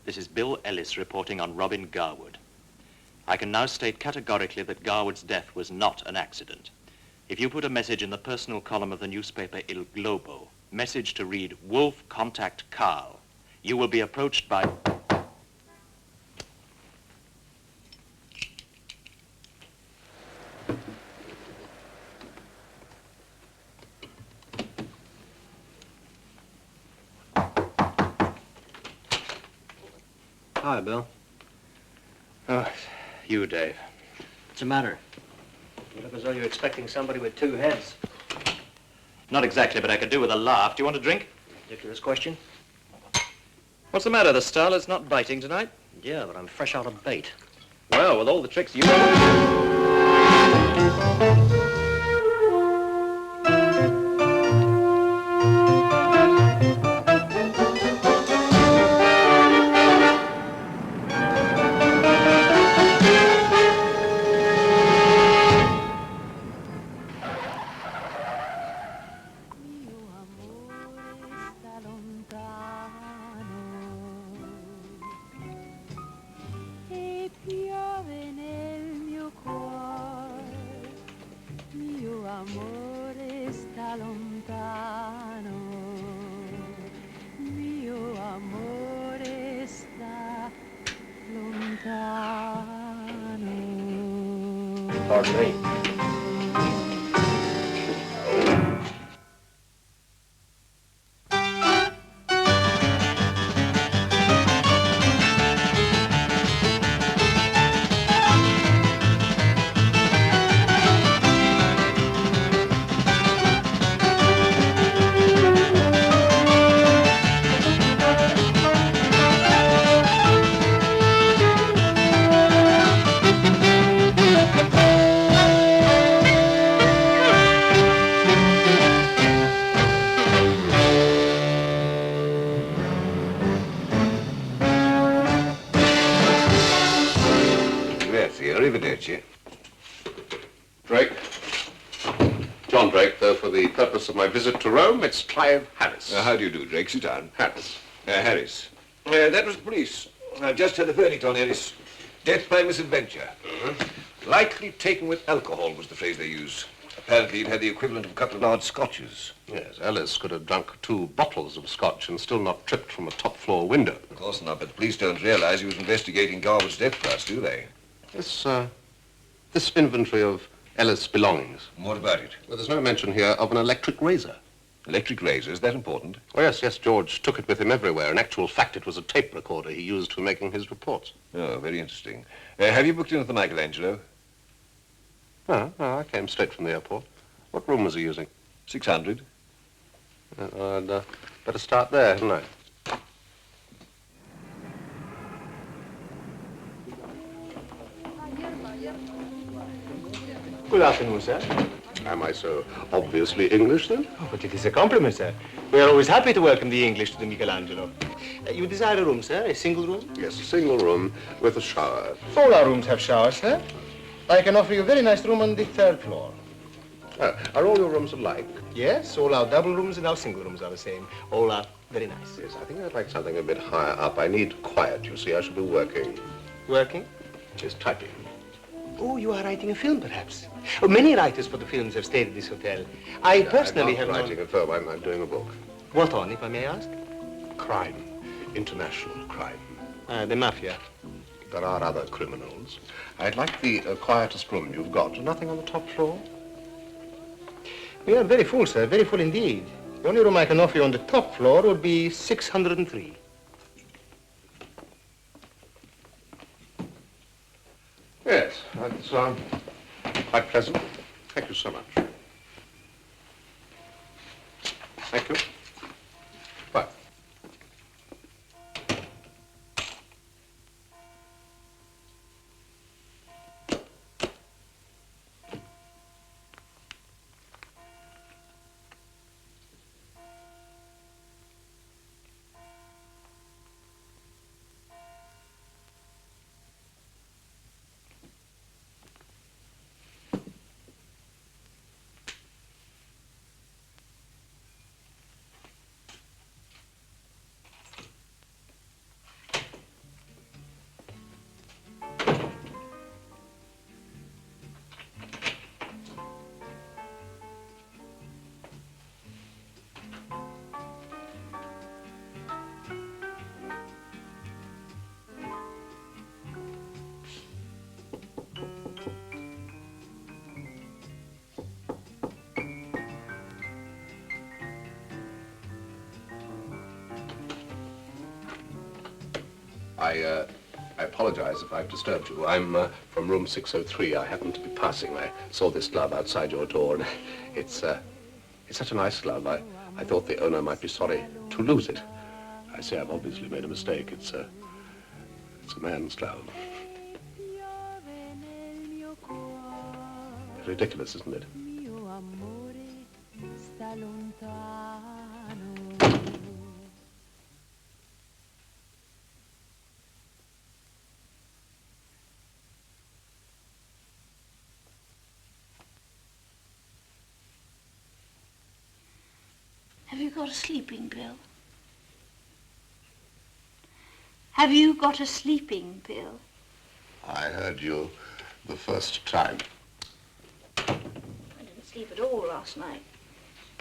This is Bill Ellis reporting on Robin Garwood. I can now state categorically that Garwood's death was not an accident. If you put a message in the personal column of the newspaper Il Globo, message to read, Wolf, contact Carl, you will be approached by... Hi, Bill. Oh, you, Dave. What's the matter? You look as though you're expecting somebody with two heads. Not exactly, but I could do with a laugh. Do you want a drink? Ridiculous question. What's the matter? The starlet's not biting tonight? Yeah, but I'm fresh out of bait. Well, with all the tricks you... Pardon me. Arrivederci. Drake. John Drake, though for the purpose of my visit to Rome, it's Clive Harris. How do you do, Drake? Sit down. Harris. Harris. That was the police. I've just had the verdict on Harris. Death by misadventure. Likely taken with alcohol was the phrase they used. Apparently he'd had the equivalent of a couple of large scotches. Yes, Ellis could have drunk 2 bottles of scotch and still not tripped from a top-floor window. Of course not, but the police don't realize he was investigating Garwood's death first, do they? This inventory of Ellis' belongings. What about it? Well, there's no mention here of an electric razor. Electric razor, is that important? Oh, yes, George took it with him everywhere. In actual fact, it was a tape recorder he used for making his reports. Oh, very interesting. Have you booked in at the Michelangelo? No, I came straight from the airport. What room was he using? 600. I'd better start there, hadn't I? Good afternoon, sir. Am I so obviously English, then? Oh, but it is a compliment, sir. We are always happy to welcome the English to the Michelangelo. You desire a room, sir? A single room? Yes, a single room with a shower. All our rooms have showers, sir. I can offer you a very nice room on the 3rd floor. Are all your rooms alike? Yes, all our double rooms and our single rooms are the same. All are very nice. Yes, I think I'd like something a bit higher up. I need quiet, you see. I shall be working. Working? Just typing. Oh, you are writing a film, perhaps. Oh, many writers for the films have stayed at this hotel. I personally have I'm not writing a film. I'm doing a book. What on, if I may ask? Crime. International crime. The mafia. There are other criminals. I'd like the quietest room you've got. Nothing on the top floor? We are very full, sir. Very full indeed. The only room I can offer you on the top floor would be 603. Yes, that's quite pleasant. Thank you so much. Thank you. Bye. I apologize if I've disturbed you. I'm from room 603. I happened to be passing. I saw this glove outside your door, and it's such a nice glove. I thought the owner might be sorry to lose it. I say I've obviously made a mistake. It's a man's glove. Ridiculous, isn't it? Have you got a sleeping pill? Have you got a sleeping pill? I heard you the first time. I didn't sleep at all last night.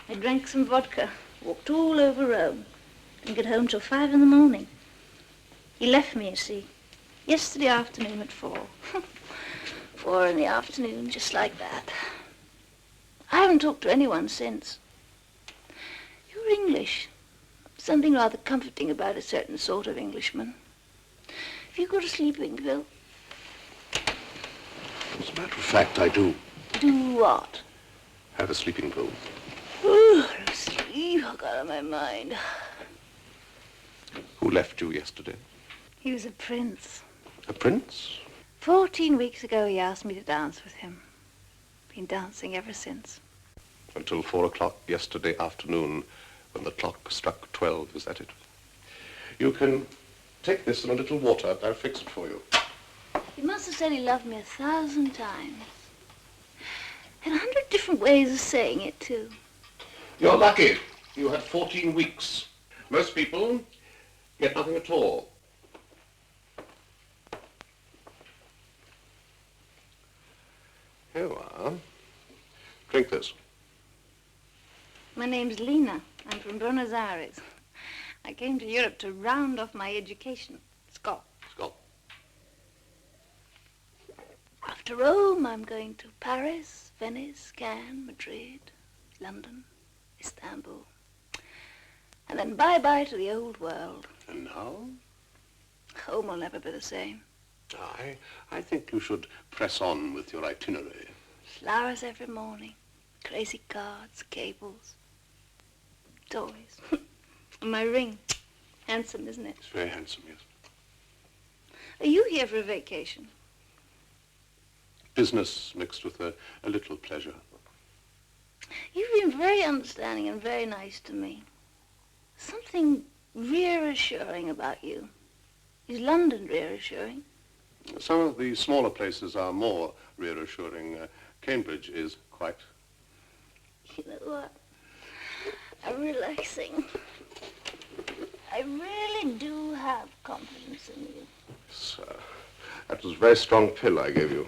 I drank some vodka, walked all over Rome, didn't get home till 5 in the morning. He left me, you see, yesterday afternoon at 4. 4 in the afternoon, just like that. I haven't talked to anyone since. You're English. Something rather comforting about a certain sort of Englishman. Have you got a sleeping pill? As a matter of fact, I do Do what? have a sleeping pill. Ooh, sleep, I got on my mind. Who left you yesterday? He was a prince. A prince? 14 weeks ago he asked me to dance with him. Been dancing ever since. Until 4 o'clock yesterday afternoon, when the clock struck 12, is that it? You can take this and a little water. I'll fix it for you. He must have said he loved me 1,000 times. And 100 different ways of saying it, too. You're lucky. You had 14 weeks. Most people get nothing at all. Here you are. Drink this. My name's Lena. I'm from Buenos Aires. I came to Europe to round off my education. Scott. Scott. After Rome, I'm going to Paris, Venice, Cannes, Madrid, London, Istanbul. And then bye-bye to the old world. And now? Home will never be the same. I think you should press on with your itinerary. Flowers every morning, crazy cards, cables, toys. And my ring. Handsome, isn't it? It's very handsome, yes. Are you here for a vacation? Business mixed with a little pleasure. You've been very understanding and very nice to me. Something reassuring about you. Is London reassuring? Some of the smaller places are more reassuring. Cambridge is quite. You know what? I'm relaxing. I really do have confidence in you. Yes, that was a very strong pill I gave you.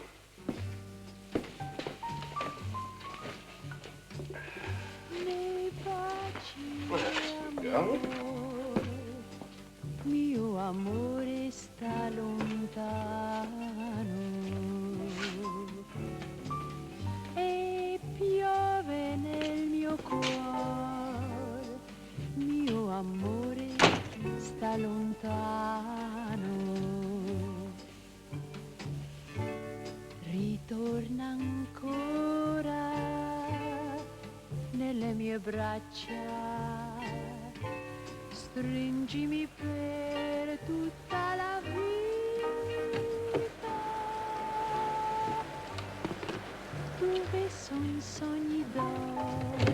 Well, there we go. Mio amore sta lontano e piove nel mio cuore. Mio amore sta lontano. Ritorna ancora nelle mie braccia. Stringimi per tutta la vita, dove son sogni d'oro,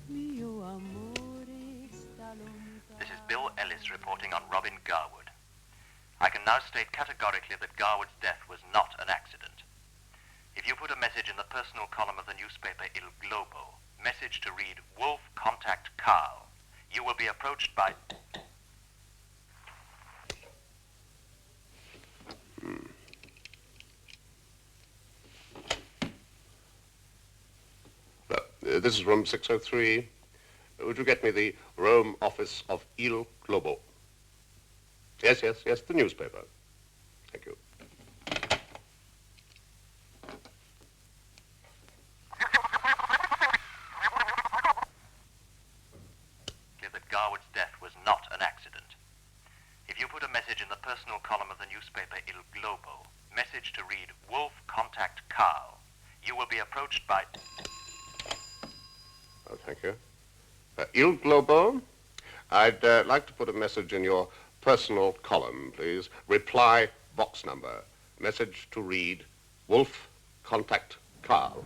mio amore sta lontano. This is Bill Ellis reporting on Robin Garwood. I can now state categorically that Garwood's death was not an accident. If you put a message in the personal column of the newspaper Il Globo, message to read Wolf Contact Carl, you will be approached by... Well, this is room 603. Would you get me the Rome office of Il Globo? Yes, the newspaper. Thank you. that Garwood's death was not an accident. If you put put a message in the personal column of the newspaper Il Globo, message to read, Wolf, contact Carl. You will be approached by... Oh, thank you. Il Globo, I'd like to put a message in your personal column, please. Reply, box number. Message to read, Wolf, contact Carl.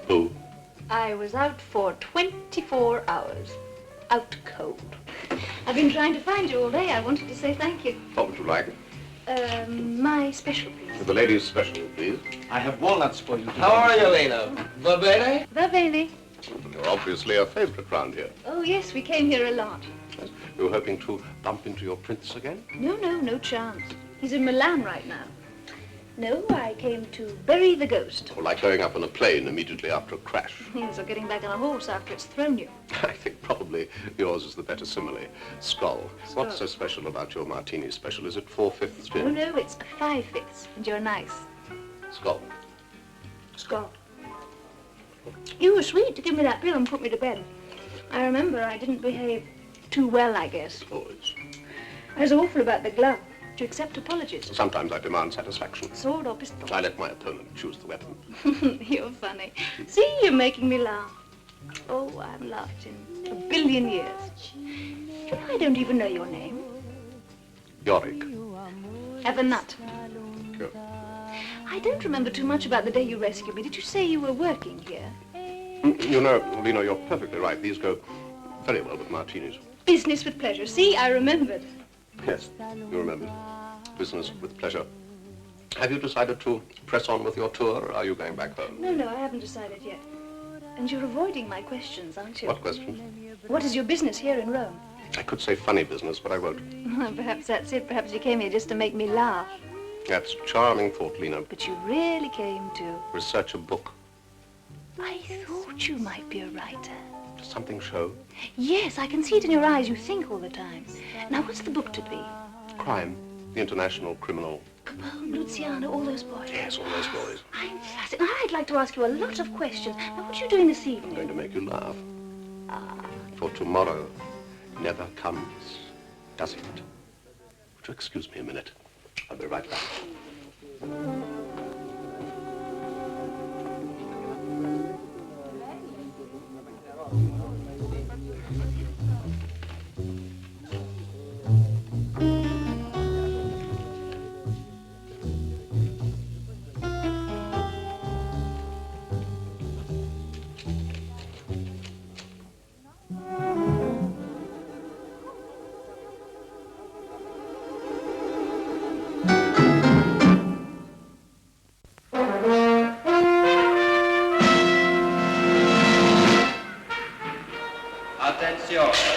Who? I was out for 24 hours. Out cold. I've been trying to find you all day. I wanted to say thank you. What would you like? My special, please. The ladies' special, please. I have walnuts for you. How are you, Lena? Va bene? The Bailey. You're obviously a favorite round here. Oh, yes, we came here a lot. Yes. You're hoping to bump into your prince again? No chance. He's in Milan right now. No, I came to bury the ghost. Or like going up on a plane immediately after a crash. Yes, or getting back on a horse after it's thrown you. I think probably yours is the better simile. Skull. What's so special about your martini special? Is it 4/5 Oh, gin? no, it's 5/5, and you're nice. Skull. Scott. You were sweet to give me that pill and put me to bed. I remember I didn't behave too well, I guess. Always. I was awful about the glove. Do you accept apologies? Sometimes I demand satisfaction. Sword or pistol? I let my opponent choose the weapon. You're funny. See, you're making me laugh. Oh, I've laughed in a billion years. I don't even know your name. Yorick. Have a nut. Good. I don't remember too much about the day you rescued me. Did you say you were working here? You know, Lena, you're perfectly right. These go very well with martinis. Business with pleasure. See, I remembered. Yes, you remembered. Business with pleasure. Have you decided to press on with your tour, or are you going back home? No, I haven't decided yet. And you're avoiding my questions, aren't you? What question? What is your business here in Rome? I could say funny business, but I won't. Perhaps that's it. Perhaps you came here just to make me laugh. That's charming thought, Lena. But you really came to... Research a book. I thought you might be a writer. Does something show? Yes, I can see it in your eyes. You think all the time. Now, what's the book to be? Crime. The international criminal. Capone, Luciano, all those boys. Yes, all those boys. I'm fascinated. I'd like to ask you a lot of questions. Now, what are you doing this I'm evening? going to make you laugh. For tomorrow never comes, does it? Would you excuse me a minute? I'll be right back.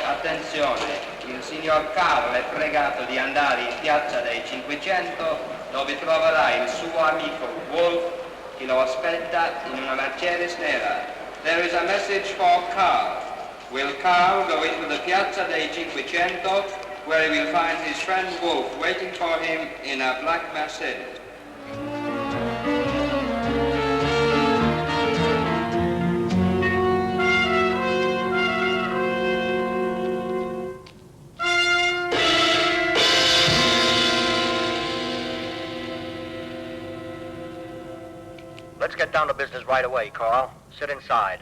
Attenzione, il signor Carl è pregato di andare in piazza dei 500 dove troverà il suo amico Wolf che lo aspetta in una Mercedes nera. There is a message for Carl. Will Carl go into the piazza dei 500 where he will find his friend Wolf waiting for him in a black Mercedes? Let's get down to business right away, Carl. Sit inside.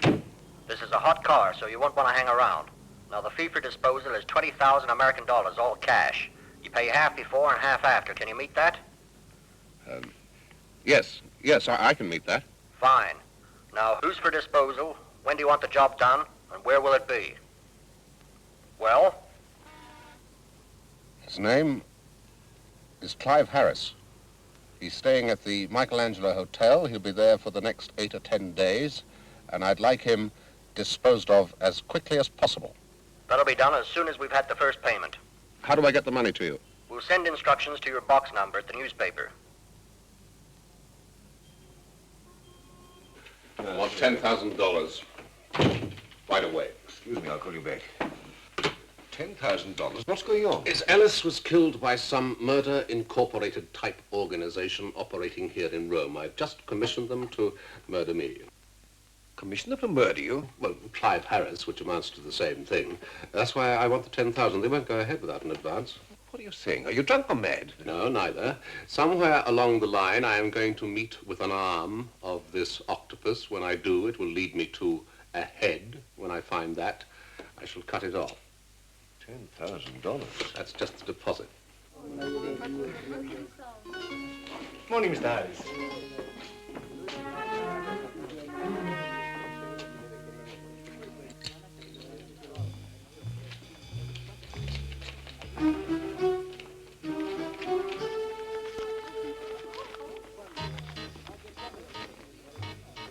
This is a hot car, so you won't want to hang around. Now, the fee for disposal is 20,000 American dollars, all cash. You pay half before and half after. Can you meet that? Yes, I can meet that. Fine. Now, who's for disposal? When do you want the job done? And where will it be? Well? His name is Clive Harris. He's staying at the Michelangelo Hotel. He'll be there for the next 8 or 10 days. and I'd like him disposed of as quickly as possible. That'll be done as soon as we've had the first payment. How do I get the money to you? We'll send instructions to your box number at the newspaper. I want $10,000. Right away. Excuse me, I'll call you back. $10,000? What's going on? Miss Ellis was killed by some Murder Incorporated type organization operating here in Rome. I've just commissioned them to murder me. Commissioned them to murder you? Well, Clive Harris, which amounts to the same thing. That's why I want the 10,000. They won't go ahead without an advance. What are you saying? Are you drunk or mad? No, neither. Somewhere along the line, I am going to meet with an arm of this octopus. When I do, it will lead me to a head. When I find that, I shall cut it off. $10,000? That's just the deposit. Morning, Mr. Harris.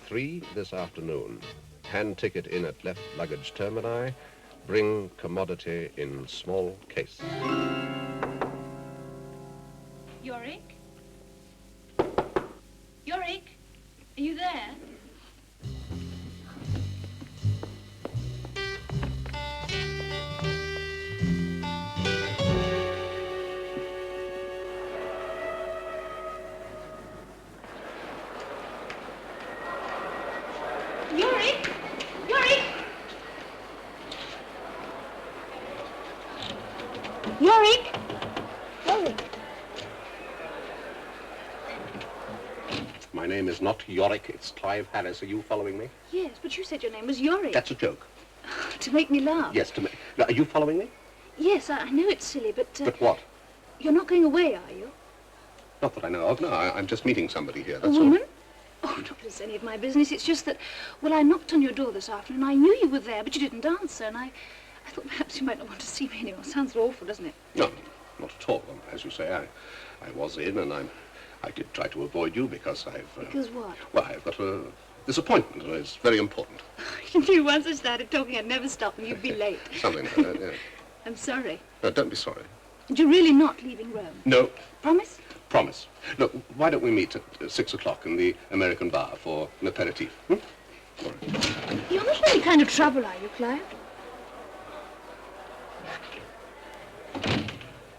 Three this afternoon. Hand ticket in at left luggage termini. Bring commodity in small case. Yorick? Yorick? Are you there? Yorick? Yorick? Yorick? Yorick? My name is not Yorick, it's Clive Harris. Are you following me? Yes, but you said your name was Yorick. That's a joke. To make me laugh. Yes, to me. Now, are you following me? Yes, I know it's silly, but... But what? You're not going away, are you? Not that I know of. No, I'm just meeting somebody here, A that's woman? Oh, not that it's any of my business. It's just that, well, I knocked on your door this afternoon. I knew you were there, but you didn't answer, and I thought perhaps you might not want to see me anymore. Sounds awful, doesn't it? No, not at all. As you say, I was in, and I did try to avoid you because I've... Because what? Well, I've got this appointment, and it's very important. If you once I started talking, I'd never stop, and you'd be late. Something like that, yeah. I'm sorry. No, don't be sorry. And you're really not leaving Rome? No. Promise? Promise. Look, why don't we meet at 6 o'clock in the American bar for an aperitif? All right. You're not in any kind of trouble, are you, Clive?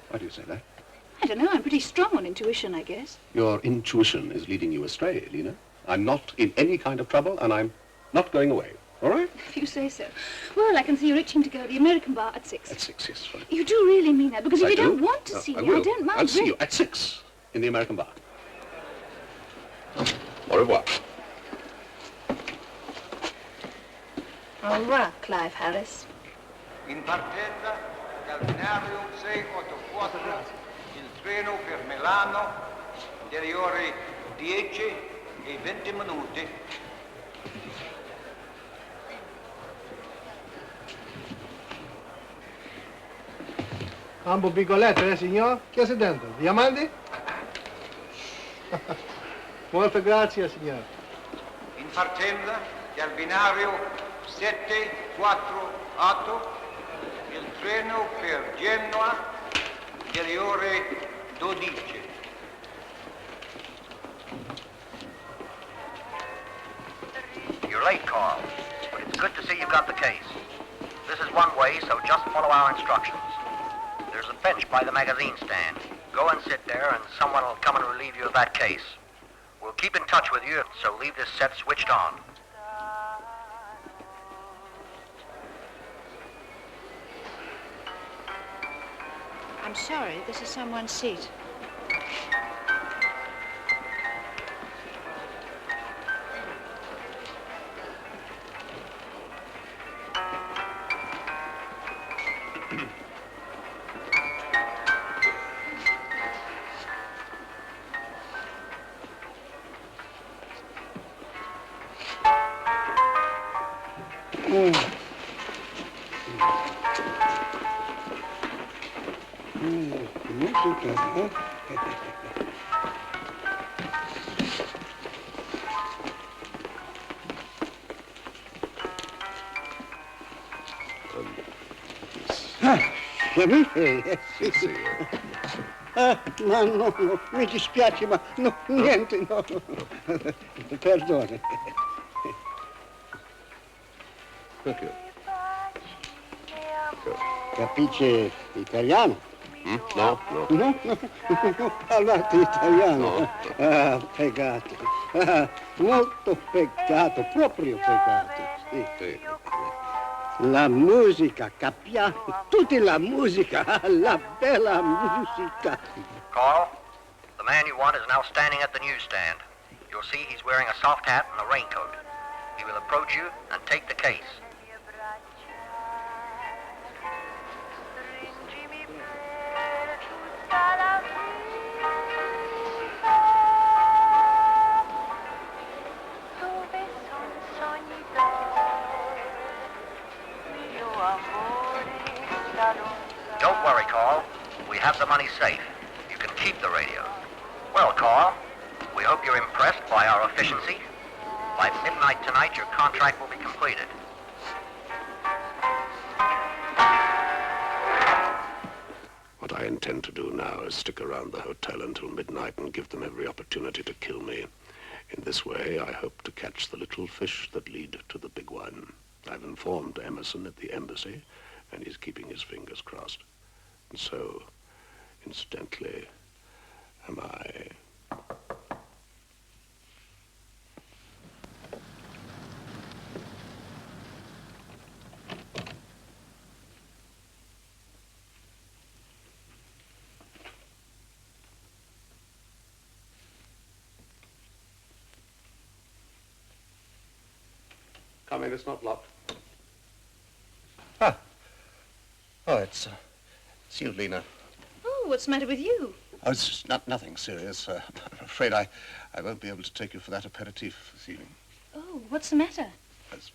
Why do you say that? I don't know. I'm pretty strong on intuition, I guess. Your intuition is leading you astray, Lena. I'm not in any kind of trouble, and I'm not going away. All right? If you say so. Well, I can see you're itching to go to the American bar at 6. At 6, yes, fine. You do really mean that, because if I you do. don't want to No, see I me, will. I don't mind. I'll see you at 6 in the American bar. Au revoir. Au revoir, Clive Harris. In partenza dal binario 684, il treno per Milano delle ore 10:20. Ambo piccoletto, signor? Che è dentro? Diamanti? Molto grazie, signor. In partenza dal binario 748, il treno per Genoa delle ore 12. You're late, Carl, but it's good to see you've got the case. This is one way, so just follow our instructions. There's a bench by the magazine stand. Go and sit there, and someone will come and relieve you of that case. We'll keep in touch with you, so leave this set switched on. I'm sorry, this is someone's seat. Amiche, sì. Sì. Ma no, mi dispiace, ma no, niente, no. Perdone. Thank you. Capisce italiano? No. No, parlate italiano. No. Ah, peccato. Ah, molto peccato, proprio peccato. Sì. La musica, capiamo? Tutta la musica, la bella musica. Carl, the man you want is now standing at the newsstand. You'll see he's wearing a soft hat and a raincoat. He will approach you and take the case. Don't worry, Carl. We have the money safe. You can keep the radio. Well, Carl, we hope you're impressed by our efficiency. By midnight tonight, your contract will be completed. What I intend to do now is stick around the hotel until midnight and give them every opportunity to kill me. In this way, I hope to catch the little fish that lead to the big one. I've informed Emerson at the embassy, and he's keeping his fingers crossed. And so, incidentally, am I. Come in, it's not locked. Oh, it's you, Lena. Oh, what's the matter with you? Oh, it's just nothing serious. I'm afraid I won't be able to take you for that aperitif this evening. Oh, what's the matter? It's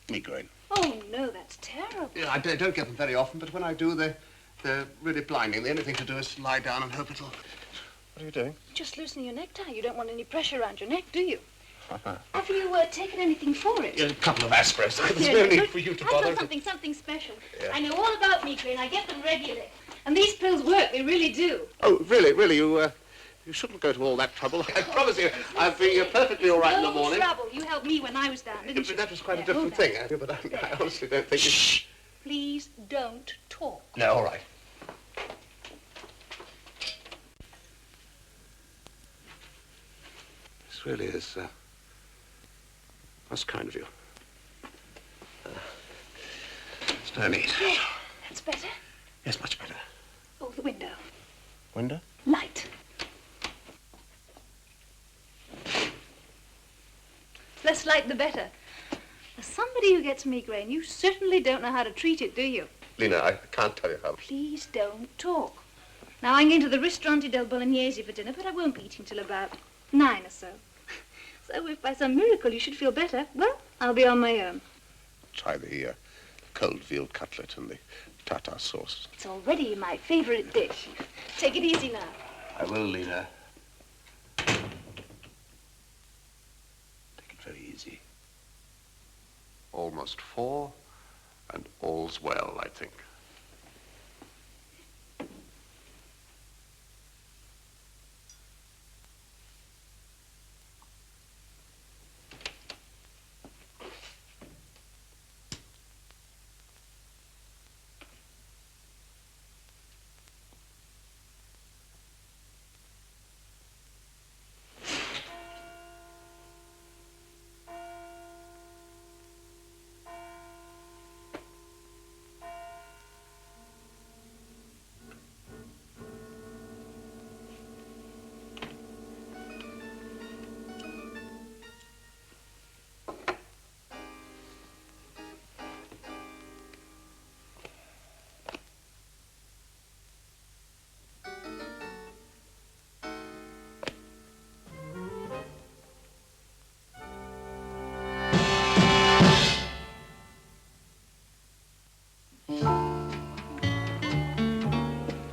migraine. Oh, no, that's terrible. Yeah, I don't get them very often, but when I do, they're really blinding. The only thing to do is lie down and hope it'll... What are you doing? Just loosening your necktie. You don't want any pressure around your neck, do you? Have you taken anything for it? Yeah, a couple of aspirins. There's no need for you to bother. I've got something special. Yeah. I know all about migraine. I get them regularly. And these pills work. They really do. Oh, really, you shouldn't go to all that trouble. I promise you, I'll be perfectly all right in the morning. No trouble. You helped me when I was down, didn't you? But that was quite a different thing. But I honestly don't think... Shh! Please don't talk. No, all right. This really is, that's kind of you. There's no need. Yeah, that's better. Yes, much better. Oh, the window. Window? Light. Less light, the better. As somebody who gets migraine, you certainly don't know how to treat it, do you? Lena, I can't tell you how. Please don't talk. Now, I'm going to the Ristorante del Bolognese for dinner, but I won't be eating till about 9 or so. So if by some miracle you should feel better, well, I'll be on my own. Try the cold veal cutlet and the tartar sauce. It's already my favorite dish. Take it easy now. I will, Lena. Take it very easy. Almost 4, and all's well, I think.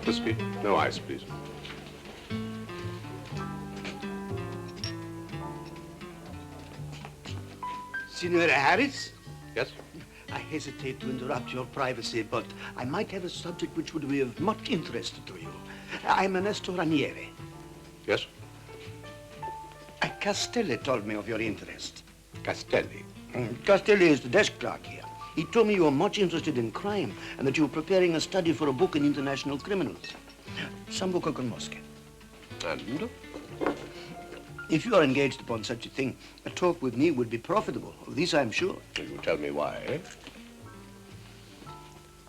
Whiskey? No ice, please. Signora Harris? Yes? I hesitate to interrupt your privacy, but I might have a subject which would be of much interest to you. I'm Ernesto Ranieri. Yes? Castelli told me of your interest. Castelli? Castelli is the desk clerk here. He told me you were much interested in crime and that you were preparing a study for a book on international criminals. Sambuca con mosche. And? If you are engaged upon such a thing, a talk with me would be profitable. Of this I'm sure. You tell me why.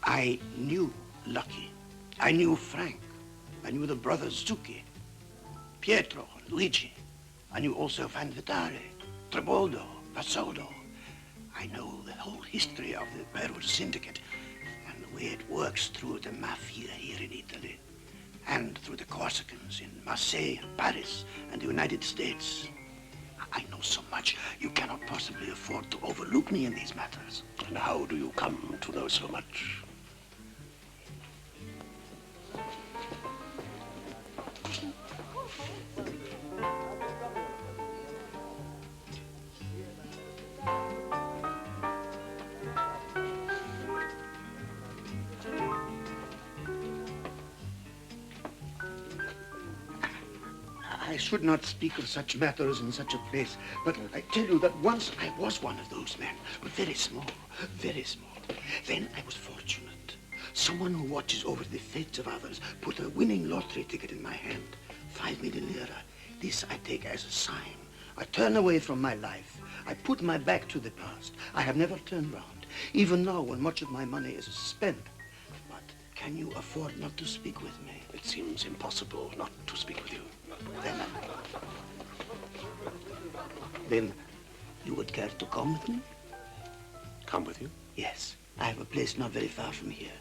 I knew Lucky. I knew Frank. I knew the brothers Zucchi, Pietro, Luigi. I knew also Van Vitale, Treboldo, Passodo. I know the whole history of the Beirut Syndicate and the way it works through the mafia here in Italy and through the Corsicans in Marseille and Paris and the United States. I know so much, you cannot possibly afford to overlook me in these matters. And how do you come to know so much? I should not speak of such matters in such a place, but I tell you that once I was one of those men, but very small, very small. Then I was fortunate. Someone who watches over the fates of others put a winning lottery ticket in my hand, 5 million lira. This I take as a sign. I turn away from my life. I put my back to the past. I have never turned round, even now when much of my money is spent. But can you afford not to speak with me? It seems impossible not to speak with you. Then you would care to come with me? Come with you? Yes. I have a place not very far from here,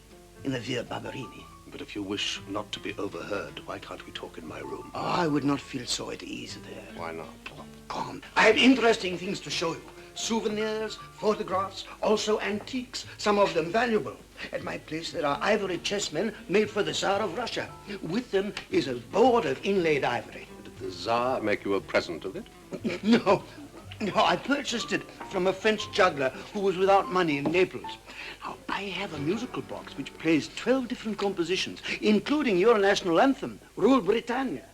in the Via Barberini. But if you wish not to be overheard, why can't we talk in my room? Oh, I would not feel so at ease there. Why not? Oh, come. I have interesting things to show you. Souvenirs, photographs, also antiques, some of them valuable. At my place, there are ivory chessmen made for the Tsar of Russia. With them is a board of inlaid ivory. Did the Tsar make you a present of it? No, I purchased it from a French juggler who was without money in Naples. Now, I have a musical box which plays 12 different compositions, including your national anthem, Rule Britannia.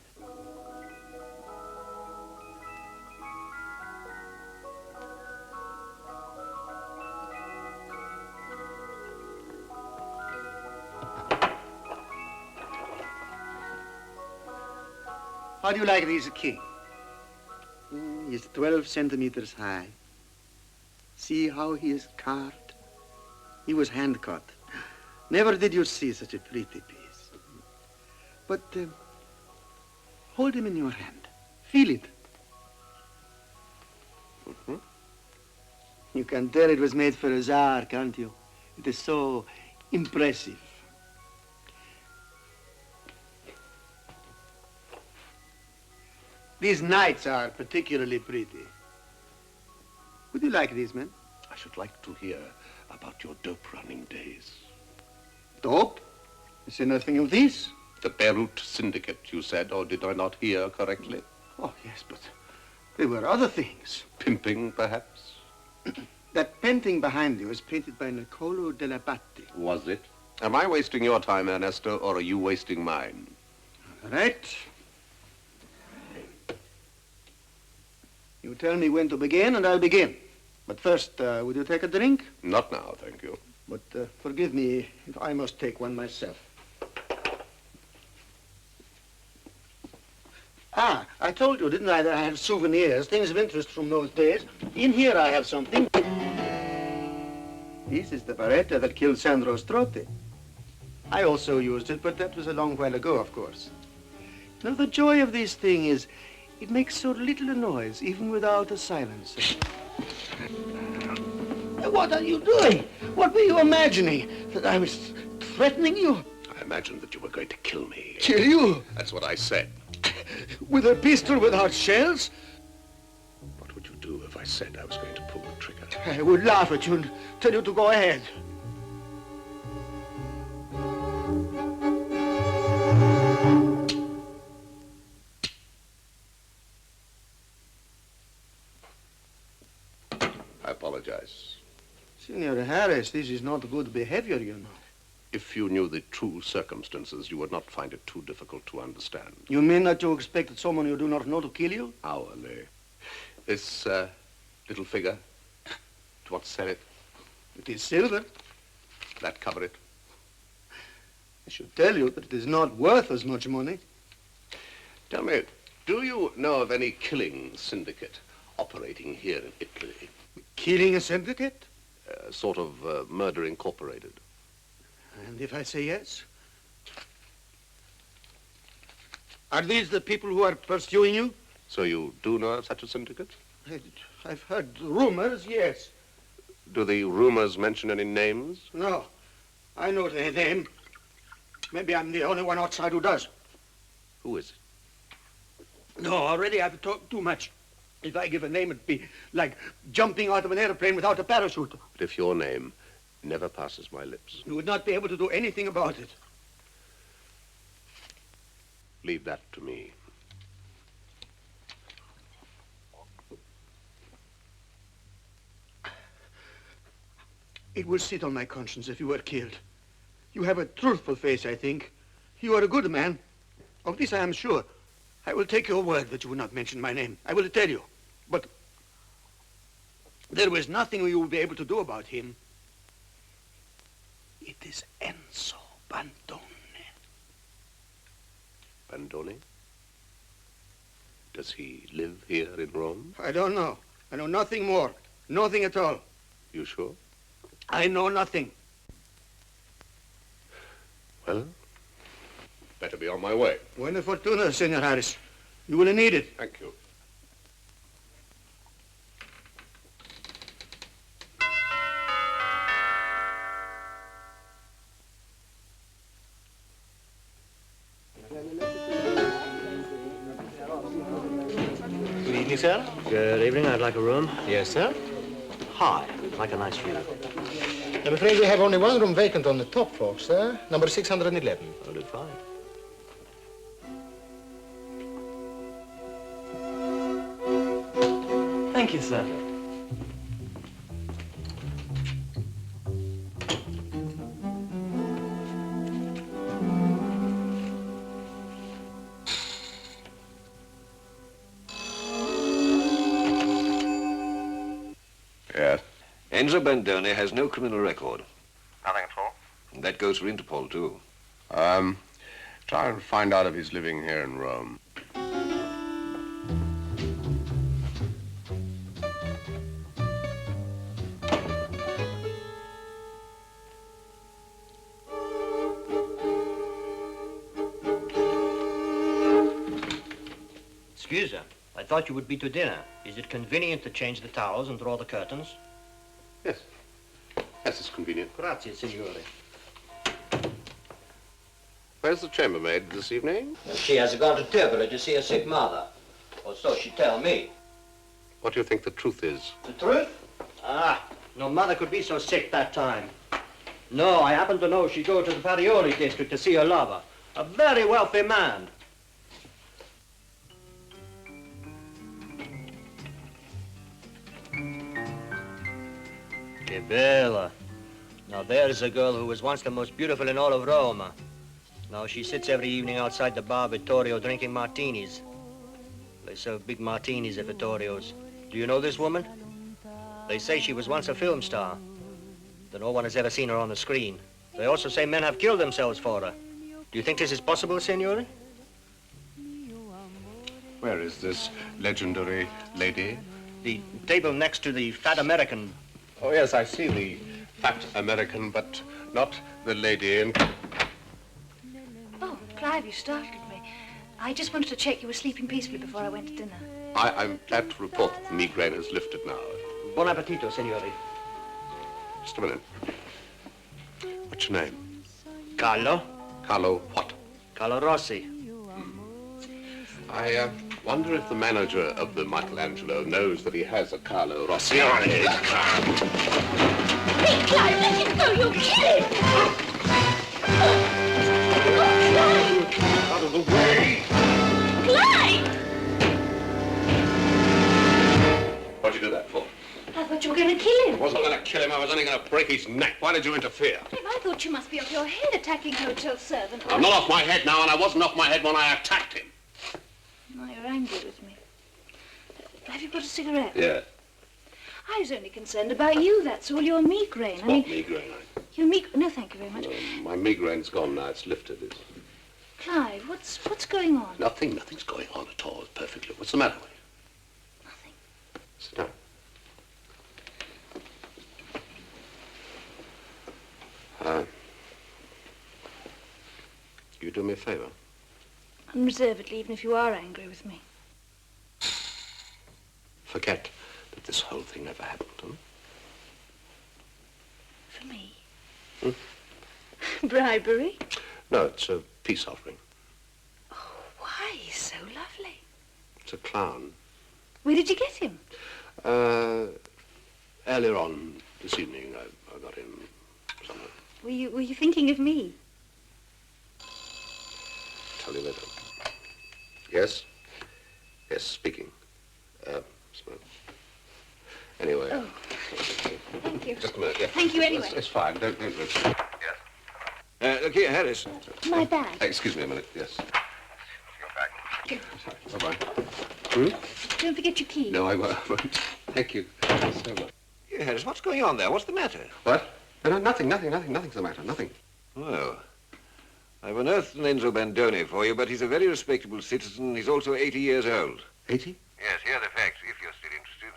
How do you like this king? He's 12 centimeters high. See how he is carved? He was hand cut. Never did you see such a pretty piece. But hold him in your hand. Feel it. Mm-hmm. You can tell it was made for a Tsar, can't you? It is so impressive. These knights are particularly pretty. Would you like these men? I should like to hear about your dope running days. Dope? You say nothing of this? The Beirut Syndicate, you said, or did I not hear correctly? Oh, yes, but there were other things. Pimping, perhaps? That painting behind you is painted by Niccolo della Batti. Was it? Am I wasting your time, Ernesto, or are you wasting mine? All right. You tell me when to begin, and I'll begin. But first, would you take a drink? Not now, thank you. But forgive me if I must take one myself. Ah, I told you, didn't I, that I have souvenirs, things of interest from those days. In here I have something. This is the Beretta that killed Sandro Strozzi. I also used it, but that was a long while ago, of course. Now, the joy of this thing is it makes so little a noise, even without a silencer. What are you doing? What were you imagining? That I was threatening you? I imagined that you were going to kill me. Kill you? That's what I said. With a pistol without shells? What would you do if I said I was going to pull the trigger? I would laugh at you and tell you to go ahead. I apologize. Senor Harris, this is not good behavior, you know. If you knew the true circumstances, you would not find it too difficult to understand. You mean that you expect someone you do not know to kill you? Hourly. This little figure, what sell it? It is silver. That cover it? I should tell you that it is not worth as much money. Tell me, do you know of any killing syndicate operating here in Italy? Killing a syndicate? Sort of murder incorporated. And if I say yes? Are these the people who are pursuing you? So you do know of such a syndicate? I've heard rumors, yes. Do the rumors mention any names? No. I know their name. Maybe I'm the only one outside who does. Who is it? No, already I've talked too much. If I give a name, it'd be like jumping out of an airplane without a parachute. But if your name never passes my lips, You would not be able to do anything about it. leave that to me. It will sit on my conscience if you were killed. You have a truthful face, I think. You are a good man. Of this I am sure. I will take your word that you will not mention my name. I will tell you. But there was nothing you will be able to do about him. It is Enzo Bandone. Bandone? Does he live here in Rome? I don't know. I know nothing more. Nothing at all. You sure? I know nothing. Well, better be on my way. Buena fortuna, Senor Harris. You will need it. Thank you. Good evening, sir. Good evening. I'd like a room. Yes, sir. Hi. Like a nice view. I'm afraid we have only one room vacant on the top floor, sir. Number 611. I'll do fine. Thank you, sir. Yes? Enzo Bandone has no criminal record. Nothing at all? And that goes for Interpol, too. Try and find out if he's living here in Rome. Excuse me. I thought you would be to dinner. Is it convenient to change the towels and draw the curtains? Yes. Yes, it's convenient. Grazie, signore. Where's the chambermaid this evening? She has gone to Tivoli to see a sick mother. Or so she tell me. What do you think the truth is? The truth? Ah, no mother could be so sick that time. No, I happen to know she go to the Parioli district to see her lover. A very wealthy man. Che bella. Now there's a girl who was once the most beautiful in all of Rome. Now she sits every evening outside the bar Vittorio drinking martinis. They serve big martinis at Vittorio's. Do you know this woman? They say she was once a film star. Though no one has ever seen her on the screen. They also say men have killed themselves for her. Do you think this is possible, signore? Where is this legendary lady? The table next to the fat American. Oh, yes, I see the fat American, but not the lady in... Oh, Clive, you startled me. I just wanted to check you were sleeping peacefully before I went to dinner. I'm glad to report that the migraine has lifted now. Buon appetito, signore. Just a minute. What's your name? Carlo. Carlo what? Carlo Rossi. I wonder if the manager of the Michelangelo knows that he has a Carlo Rossi. Hey, Clive, let him go! You'll kill him! Out of the way! Clive! What'd you do that for? I thought thought you were going to kill I him. wasn't going to kill him. I was only going to break his neck. Why did you interfere? Clive, I thought you must be off your head attacking a hotel servant. I'm not off my head now, and I wasn't off my head when I attacked him. Now you're angry with me. Have you got a cigarette? Yeah. I was only concerned about you, that's all. Your migraine. What migraine? Your migraine. No, thank you very much. My migraine's gone now. It's lifted. It's... Clive, what's going on? Nothing's going on at all. It's perfectly. What's the matter with you? Nothing. Sit down. You do me a favor? Unreservedly, even if you are angry with me. Forget that this whole thing ever happened, huh? For me? Bribery? No, it's a peace offering. Oh, why? He's so lovely. It's a clown. Where did you get him? Earlier on this evening, I got him somewhere. Were you thinking of me? Tell you later. Yes? Yes, speaking. Smoke. Anyway. Oh. Thank you. Just a minute, yeah. Thank you anyway. It's fine. Don't listen. Yes. Look here, Harris. My bag. Excuse me a minute, yes. Thank you. Bye-bye. Don't forget your key. No, I won't. Thank you so much. Yeah, Harris, what's going on there? What's the matter? What? No, nothing's the matter. Nothing. Well, I've unearthed an Enzo Bandoni for you, but he's a very respectable citizen. He's also 80 years old. 80? Yes, here are the facts, if you're still interested.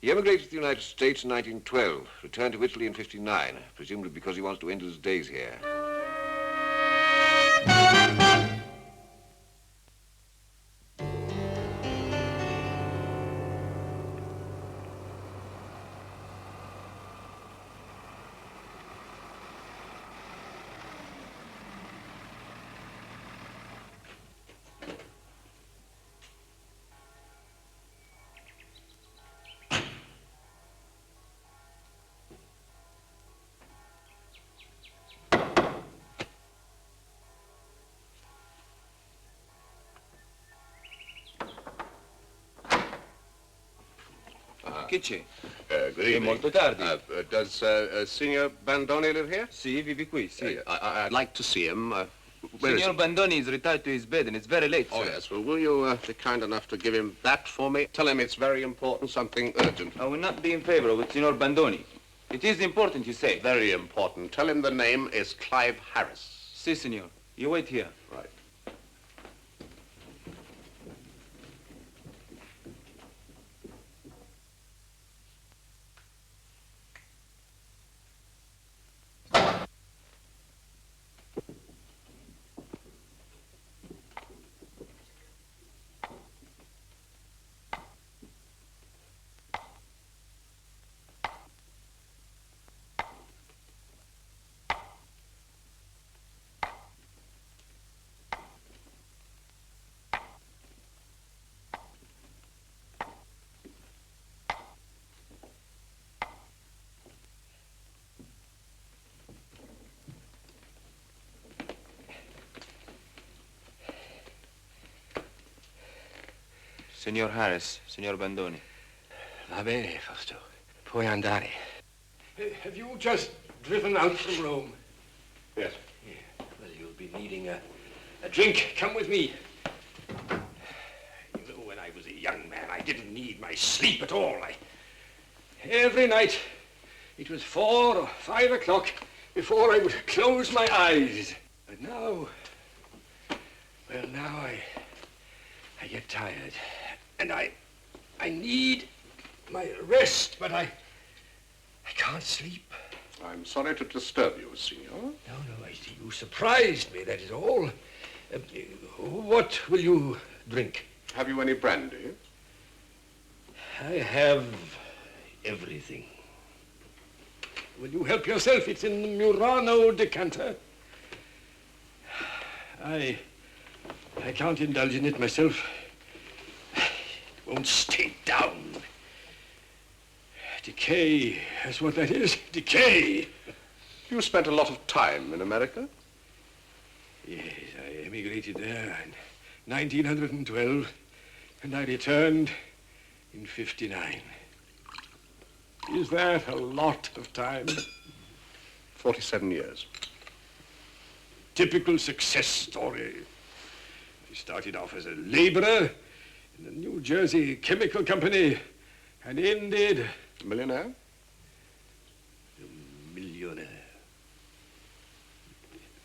He emigrated to the United States in 1912, returned to Italy in 59, presumably because he wants to end his days here. Che c'è? Good evening. È molto tardi. Does Signor Bandoni live here? Sì, vivi qui, sì. I'd like to see him. Where is Signor he? Bandoni is retired to his bed and it's very late, Oh, sir. yes. Well, will you be kind enough to give him that for me? Tell him it's very important, something urgent. I will not be in favor with Signor Bandoni. It is important, you say? Very important. Tell him the name is Clive Harris. Si, signor. You wait here. Right. Signor Harris, Signor Bandoni. Va bene, Fausto. Puoi andare. Have you just driven out from Rome? Yes. Yeah. Well, you'll be needing a drink. Come with me. You know, when I was a young man, I didn't need my sleep at all. Every night, it was 4 or 5 o'clock before I would close my eyes. But now, well, now I get tired. And I need my rest, but I can't sleep. I'm sorry to disturb you, Signor. No, I see. You surprised me, that is all. What will you drink? Have you any brandy? I have everything. Will you help yourself? It's in the Murano decanter. I can't indulge in it myself. It won't stay down. Decay, that's what that is. Decay. You spent a lot of time in America? Yes, I emigrated there in 1912, and I returned in 59. Is that a lot of time? 47 years. Typical success story. He started off as a laborer in a New Jersey chemical company and ended... A millionaire? A millionaire.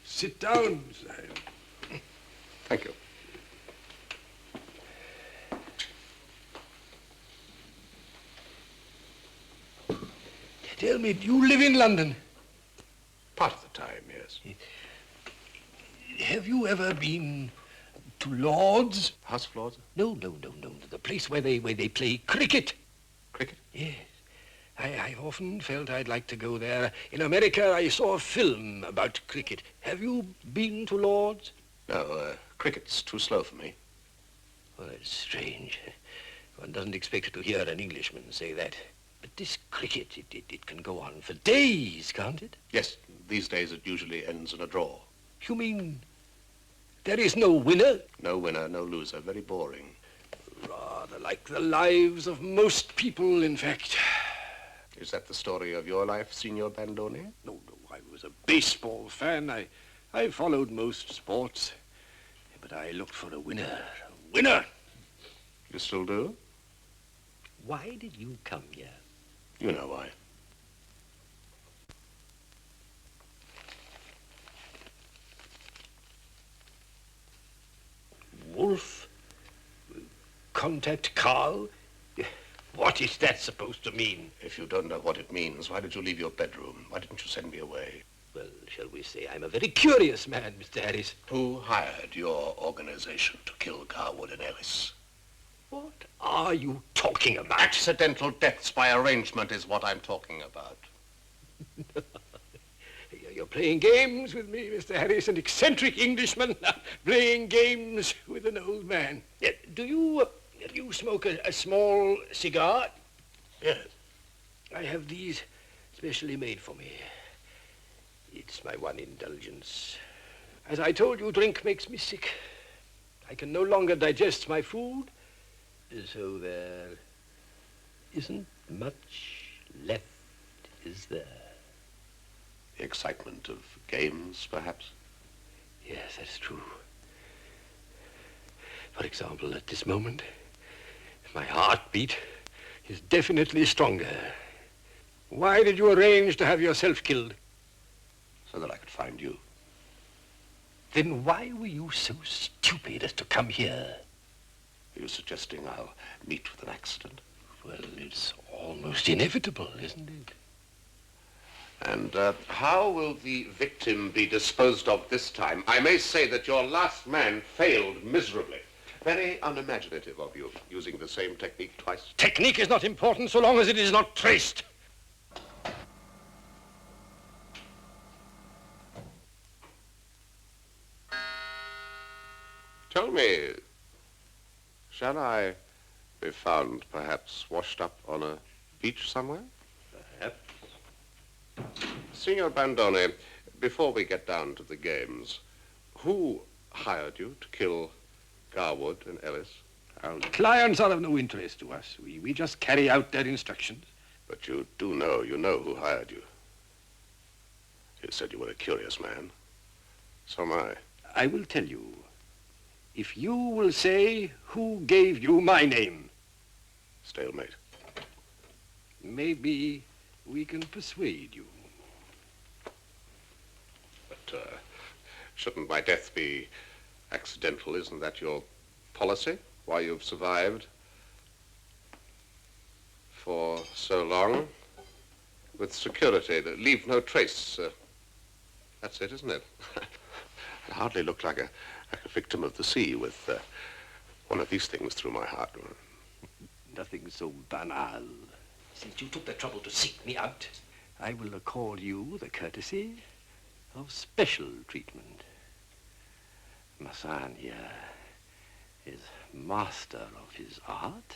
Sit down, Sahib. Thank you. Tell me, do you live in London? Part of the time, yes. Have you ever been to Lord's? House of Lords? No. The place where they play cricket. Cricket? Yes. I've often felt I'd like to go there. In America, I saw a film about cricket. Have you been to Lord's? No, cricket's too slow for me. Well, it's strange. One doesn't expect to hear an Englishman say that. But this cricket, it can go on for days, can't it? Yes, these days it usually ends in a draw. You mean there is no winner? No winner, no loser. Very boring. Rather like the lives of most people, in fact. Is that the story of your life, Signor Bandoni? No, I was a baseball fan. I followed most sports. But I looked for a winner. A winner! You still do? Why did you come here? You know why. Wolf? Contact Carl? What is that supposed to mean? If you don't know what it means, why did you leave your bedroom? Why didn't you send me away? Well, shall we say I'm a very curious man, Mr. Harris. Who hired your organization to kill Garwood and Ellis? What are you talking about? Accidental deaths by arrangement is what I'm talking about. You're playing games with me, Mr. Harris, an eccentric Englishman playing games with an old man. Do you smoke a small cigar? Yes. I have these specially made for me. It's my one indulgence. As I told you, drink makes me sick. I can no longer digest my food, so there isn't much left, is there? The excitement of games, perhaps? Yes, that's true. For example, at this moment, my heartbeat is definitely stronger. Why did you arrange to have yourself killed? So that I could find you. Then why were you so stupid as to come here? Are you suggesting I'll meet with an accident? Well, it's almost inevitable, isn't it? And how will the victim be disposed of this time? I may say that your last man failed miserably. Very unimaginative of you, using the same technique twice. Technique is not important so long as it is not traced. Tell me, shall I be found perhaps washed up on a beach somewhere? Perhaps. Signor Bandoni, before we get down to the games, who hired you to kill Garwood and Ellis? Our clients are of no interest to us. We just carry out their instructions. But you do know, who hired you. You said you were a curious man. So am I. I will tell you. If you will say who gave you my name. Stalemate. Maybe we can persuade you. But shouldn't my death be accidental? Isn't that your policy? Why you've survived for so long? With security, to leave no trace. That's it, isn't it? I hardly look like a victim of the sea with one of these things through my heart. Nothing so banal. Since you took the trouble to seek me out, I will accord you the courtesy of special treatment. Massan here is master of his art,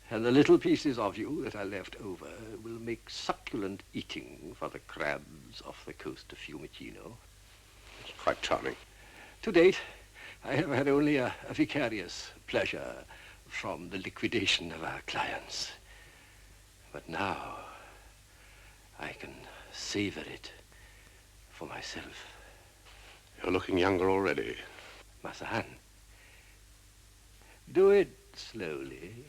and the little pieces of you that are left over will make succulent eating for the crabs off the coast of Fiumicino. It's quite charming. To date, I have had only a vicarious pleasure from the liquidation of our clients. But now, I can savor it for myself. You're looking younger already. Masahan, do it slowly.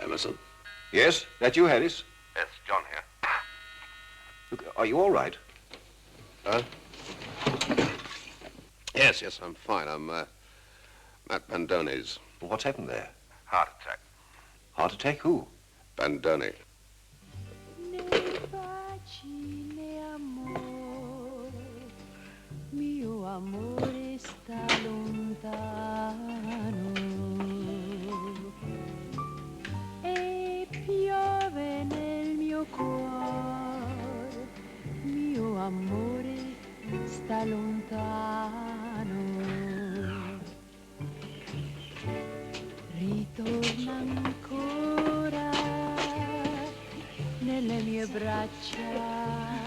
Emerson? Yes, that you, Harris? Yes, John here. Look, are you all right? Yes, I'm fine. I'm at Bandoni's. What's happened there? Heart attack. Heart attack? Who? Bandoni. Mio amore sta lontano e piove nel mio cuore, mio amore sta lontano, ritorna ancora nelle mie braccia.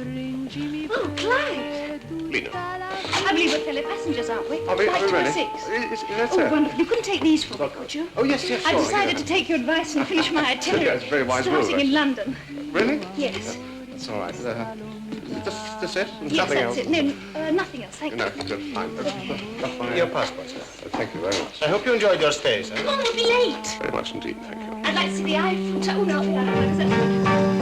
Oh, Clyde! Lena. I believe we're fellow passengers, aren't we? Are we Flight ready? 26. That's Oh, it. wonderful. You couldn't take these for me, could you? Oh, yes, I sure. decided to take your advice and finish my itinerary. That's a very wise move, starting in London. Really? Yes. That's all right. Just it? Yes, Nothing that's else? it. No, nothing else. Thank No, you. good. Fine. Your passport, sir. Thank you very much. I hope you enjoyed your stay, sir. Come on, we'll be late. Very much indeed, thank you. I'd like to see the Eiffel Tower. Oh, no, what is it?